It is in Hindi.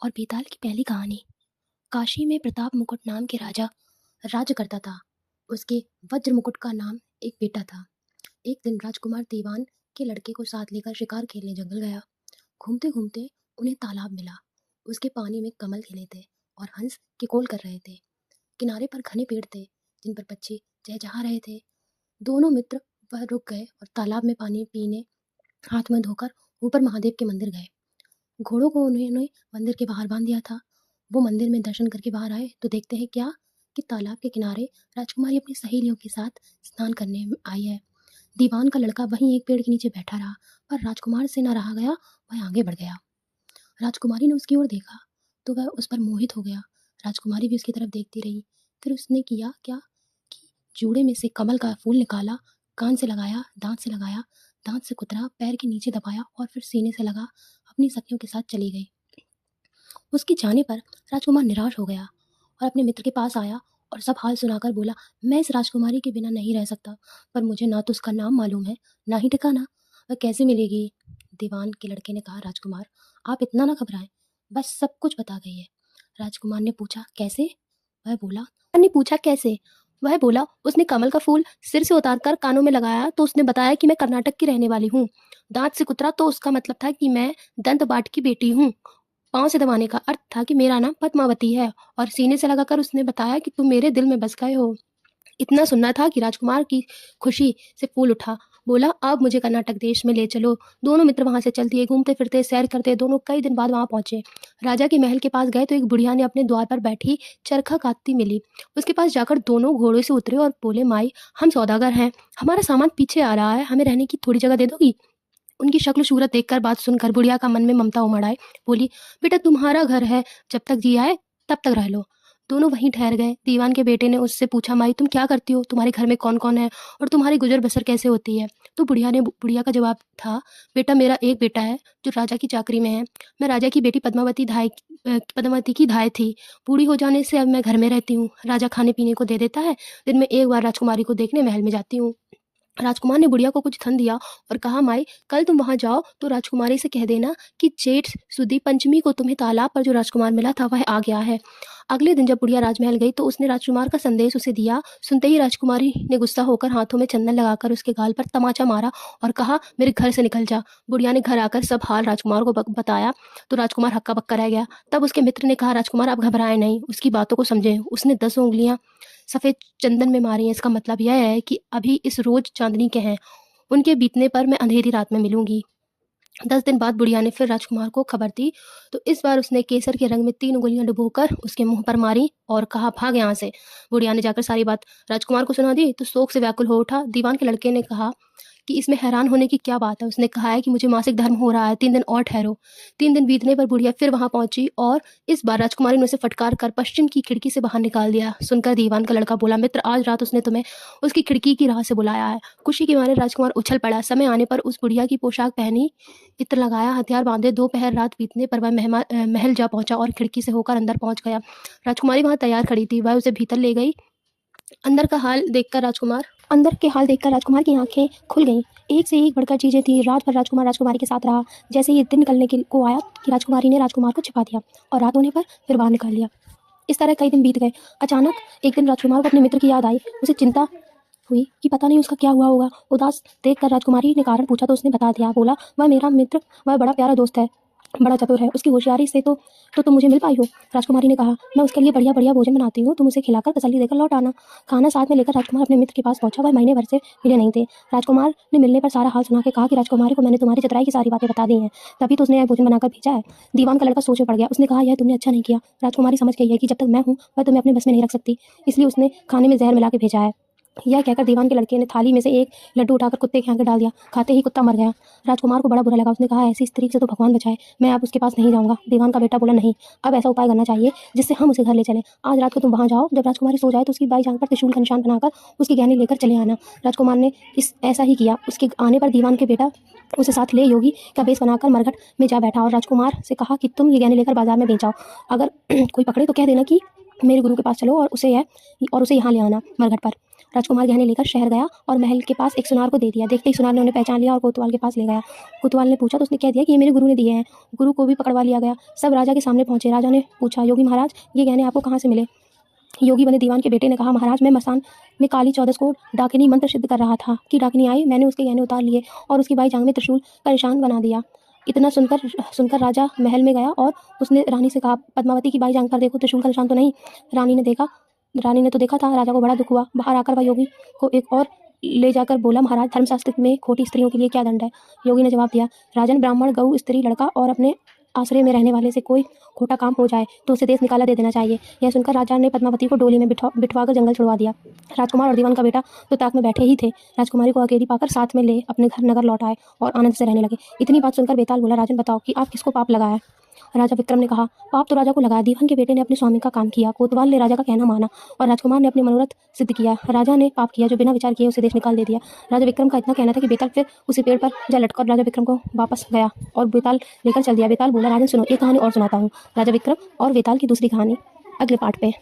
और बेताल की पहली कहानी। काशी में प्रताप मुकुट नाम के राजा राज्य करता था। उसके वज्र मुकुट का नाम एक बेटा था। एक दिन राजकुमार दीवान के लड़के को साथ लेकर शिकार खेलने जंगल गया। घूमते घूमते उन्हें तालाब मिला। उसके पानी में कमल खिले थे और हंस किकोल कर रहे थे। किनारे पर घने पेड़ थे जिन पर पक्षी चहचहा रहे थे। दोनों मित्र वह रुक गए और तालाब में पानी पीने हाथ में धोकर ऊपर महादेव के मंदिर गए। घोड़ों को उन्होंने मंदिर के बाहर बांध दिया था। वो मंदिर में दर्शन करके बाहर आए तो देखते हैं क्या कि तालाब के किनारे राजकुमारी अपनी सहेलियों के साथ स्नान करने आई है। दीवान का लड़का वहीं एक पेड़ के नीचे बैठा रहा, पर राजकुमार से न रहा गया, वह आगे बढ़ गया। राजकुमारी ने उसकी ओर देखा तो वह उस पर मोहित हो गया। राजकुमारी भी उसकी तरफ देखती रही। फिर उसने किया क्या कि जूड़े में से कमल का फूल निकाला, कान से लगाया, दांत से लगाया, दांत से कुतरा, पैर के नीचे दबाया और फिर सीने से लगा अपनी सखियों के साथ चली गई। उसके जाने पर राजकुमार निराश हो गया और अपने मित्र के पास आया और सब हाल सुनाकर बोला, मैं इस राजकुमारी के बिना नहीं रह सकता, पर मुझे ना तो उसका नाम मालूम है, ना ही ठिकाना। वह कैसे मिलेगी? दीवान के लड़के ने कहा, राजकुमार आप इतना ना घबराएं, बस सब कुछ बता गई है। राजकुमार ने पूछा, कैसे? वह बोला ने पूछा कैसे? वह बोला, उसने कमल का फूल सिर से उतारकर कानों में लगाया तो उसने बताया कि मैं कर्नाटक की रहने वाली हूँ। दांत से कुतरा तो उसका मतलब था कि मैं दंत बाट की बेटी हूँ। पाँव से दबाने का अर्थ था कि मेरा नाम पद्मावती है। और सीने से लगाकर उसने बताया कि तुम मेरे दिल में बस गए हो। इतना सुनना था कि राजकुमार की खुशी से फूल उठा। बोला, अब मुझे कर्नाटक देश में ले चलो। दोनों मित्र वहां से चल दिए। घूमते फिरते सैर करते दोनों कई दिन बाद वहां पहुंचे। राजा के महल के पास गए तो एक बुढ़िया ने अपने द्वार पर बैठी चरखा काटती मिली। उसके पास जाकर दोनों घोड़े से उतरे और बोले, माई हम सौदागर हैं, हमारा सामान पीछे आ रहा है, हमें रहने की थोड़ी जगह दे दोगी? उनकी शक्ल सूरत देखकर बात सुनकर बुढ़िया का मन में ममता उमड़ आई। बोली, बेटा तुम्हारा घर है, जब तक जी आए तब तक रह लो। दोनों वहीं ठहर गए। दीवान के बेटे ने उससे पूछा, माई तुम क्या करती हो, तुम्हारे घर में कौन कौन है और तुम्हारी गुजर बसर कैसे होती है? तो बुढ़िया का जवाब था, बेटा मेरा एक बेटा है जो राजा की चाकरी में है। मैं राजा की बेटी पद्मावती की धाय थी। बूढ़ी हो जाने से अब मैं घर में रहती हूँ। राजा खाने पीने को दे देता है। दिन में एक बार राजकुमारी को देखने महल में जाती हूँ। राजकुमार ने बुढ़िया को कुछ धन दिया और कहा, माई कल तुम वहां जाओ तो राजकुमारी से कह देना कि जेठ सुदी पंचमी को तुम्हें तालाब पर जो राजकुमार मिला था वह आ गया है। अगले दिन जब बुढ़िया राजमहल गई तो उसने राजकुमार का संदेश उसे दिया। सुनते ही राजकुमारी ने गुस्सा होकर हाथों में चंदन लगाकर उसके गाल पर तमाचा मारा और कहा, मेरे घर से निकल जा। बुढ़िया ने घर आकर सब हाल राजकुमार को बताया तो राजकुमार हक्का बक्का रह गया। तब उसके मित्र ने कहा, राजकुमार आप घबराए नहीं, उसकी बातों को समझें। उसने 10 उंगलियां सफेद चंदन में मारी हैं। इसका मतलब यह है कि अभी इस रोज चांदनी के हैं, उनके बीतने पर मैं अंधेरी रात में मिलूंगी। 10 दिन बाद बुढ़िया ने फिर राजकुमार को खबर दी तो इस बार उसने केसर के रंग में 3 उंगलियां डुबोकर उसके मुंह पर मारी और कहा, भाग यहाँ से। बुढ़िया ने जाकर सारी बात राजकुमार को सुना दी तो शोक से व्याकुल हो उठा। दीवान के लड़के ने कहा कि इसमें हैरान होने की क्या बात है? उसने कहा है कि मुझे मासिक धर्म हो रहा है, 3 दिन और ठहरो। 3 दिन बीतने पर बुढ़िया फिर वहां पहुंची और इस बार राजकुमारी ने उसे फटकार कर पश्चिम की खिड़की से बाहर निकाल दिया। सुनकर दीवान का लड़का बोला, मित्र आज रात उसने तुम्हें उसकी खिड़की की राह से बुलाया है। खुशी के मारे राजकुमार उछल पड़ा। समय आने पर उस बुढ़िया की पोशाक पहनी, इत्र लगाया, हथियार बांधे। दोपहर रात बीतने पर वह महल जा पहुंचा और खिड़की से होकर अंदर पहुंच गया। राजकुमारी वहां तैयार खड़ी थी। वह उसे भीतर ले गई। अंदर के हाल देखकर राजकुमार की आंखें खुल गईं। एक से एक बढ़कर चीजें थी। रात भर राजकुमार राजकुमारी के साथ रहा। जैसे ही दिन निकलने को आया कि राजकुमारी ने राजकुमार को छिपा दिया और रात होने पर फिर बाहर निकाल लिया। इस तरह कई दिन बीत गए। अचानक एक दिन राजकुमार को अपने मित्र की याद आई। उसे चिंता हुई कि पता नहीं उसका क्या हुआ होगा। उदास देखकर राजकुमारी ने कारण पूछा तो उसने बता दिया। बोला, वह मेरा मित्र, वह बड़ा प्यारा दोस्त है, बड़ा चतुर है, उसकी होशियारी से तो तुम मुझे मिल पाई हो। राजकुमारी ने कहा, मैं उसके लिए बढ़िया बढ़िया भोजन बनाती हूँ, तुम उसे खिलाकर तसल्ली देकर लौट आना। खाना साथ में लेकर राजकुमार अपने मित्र के पास पहुंचा। वह महीने भर से मिले नहीं थे। राजकुमार ने मिलने पर सारा हाल सुना के कहा कि राजकुमारी को मैंने तुम्हारी चतुराई की सारी बातें बता दी हैं, तभी तो उसने यह भोजन बनाकर भेजा है। दीवान का लड़का सोच में पड़ गया। उसने कहा, यह तुमने अच्छा नहीं किया। राजकुमारी समझ गई है कि जब तक मैं हूँ वह तुम्हें अपने बस में नहीं रख सकती, इसलिए उसने खाने में जहर मिला के भेजा है। यह कहकर दीवान के लड़के ने थाली में से एक लड्डू उठाकर कुत्ते के आगे डाल दिया। खाते ही कुत्ता मर गया। राजकुमार को बड़ा बुरा लगा। उसने कहा, ऐसी स्त्री से तो भगवान बचाए, मैं अब उसके पास नहीं जाऊंगा। दीवान का बेटा बोला, नहीं, अब ऐसा उपाय करना चाहिए जिससे हम उसे घर ले चलें। आज रात को तुम वहां जाओ, जब राजकुमारी सो जाए तो उसकी बाई जांघ पर त्रिशूल का निशान बनाकर उसके गहने लेकर चले आना। राजकुमार ने ऐसा ही किया। उसके आने पर दीवान के बेटा उसे साथ ले योगी का बेस बनाकर मरघट में जा बैठा और राजकुमार से कहा कि तुम ये गहने लेकर बाजार में बेच आओ। अगर कोई पकड़े तो कह देना कि मेरे गुरु के पास चलो और उसे यहाँ ले आना मरघट पर। राजकुमार गहने लेकर शहर गया और महल के पास एक सुनार को दे दिया। देखते ही सुनार ने उन्हें पहचान लिया और कोतवाल के पास ले गया। कोतवाल ने पूछा तो उसने कह दिया कि ये मेरे गुरु ने दिए हैं। गुरु को भी पकड़वा लिया गया। सब राजा के सामने पहुंचे। राजा ने पूछा, योगी महाराज, ये गहने आपको कहाँ से मिले? योगी बने दीवान के बेटे ने कहा, महाराज, मैं मसान में काली चौदस को डाकिनी मंत्र सिद्ध कर रहा था कि डाकिनी आई, मैंने उसके गहने उतार लिए और उसकी बाई जांग में त्रिशूल का निशान बना दिया। इतना सुनकर राजा महल में गया और उसने रानी से कहा, पद्मावती की बाई जांग पर देखो, त्रिशूल का निशान तो नहीं। रानी ने तो देखा था। राजा को बड़ा दुख हुआ। बाहर आकर वह योगी को एक और ले जाकर बोला, महाराज, धर्मशास्त्र में खोटी स्त्रियों के लिए क्या दंड है? योगी ने जवाब दिया, राजन, ब्राह्मण, गऊ, स्त्री, लड़का और अपने आश्रय में रहने वाले से कोई खोटा काम हो जाए तो उसे देश निकाला दे देना चाहिए। यह सुनकर राजा ने पद्मावती को डोली में बिठवाकर जंगल छुड़वा दिया। राजकुमार और दीवान का बेटा तो ताक में बैठे ही थे। राजकुमारी को अकेली पाकर साथ में ले अपने घर नगर लौट आए और आनंद से रहने लगे। इतनी बात सुनकर बेताल बोला, राजन, बताओ कि आप किसको पाप लगाया? राजा विक्रम ने कहा, पाप तो राजा को लगाया। दीवान के बेटे ने अपने स्वामी का काम किया, कोतवाल ने राजा का कहना माना और राजकुमार ने अपने मनोरथ सिद्ध किया। राजा ने पाप किया जो बिना विचार किए उसे देश निकाल दे दिया। राजा विक्रम का इतना कहना था कि बेताल फिर उसी पेड़ पर जा लटका और राजा विक्रम को वापस गया और बेताल लेकर चल दिया। बेताल बोला, राजन सुनो, एक कहानी और सुनाता हूँ। राजा विक्रम और बेताल की दूसरी कहानी अगले पार्ट पे।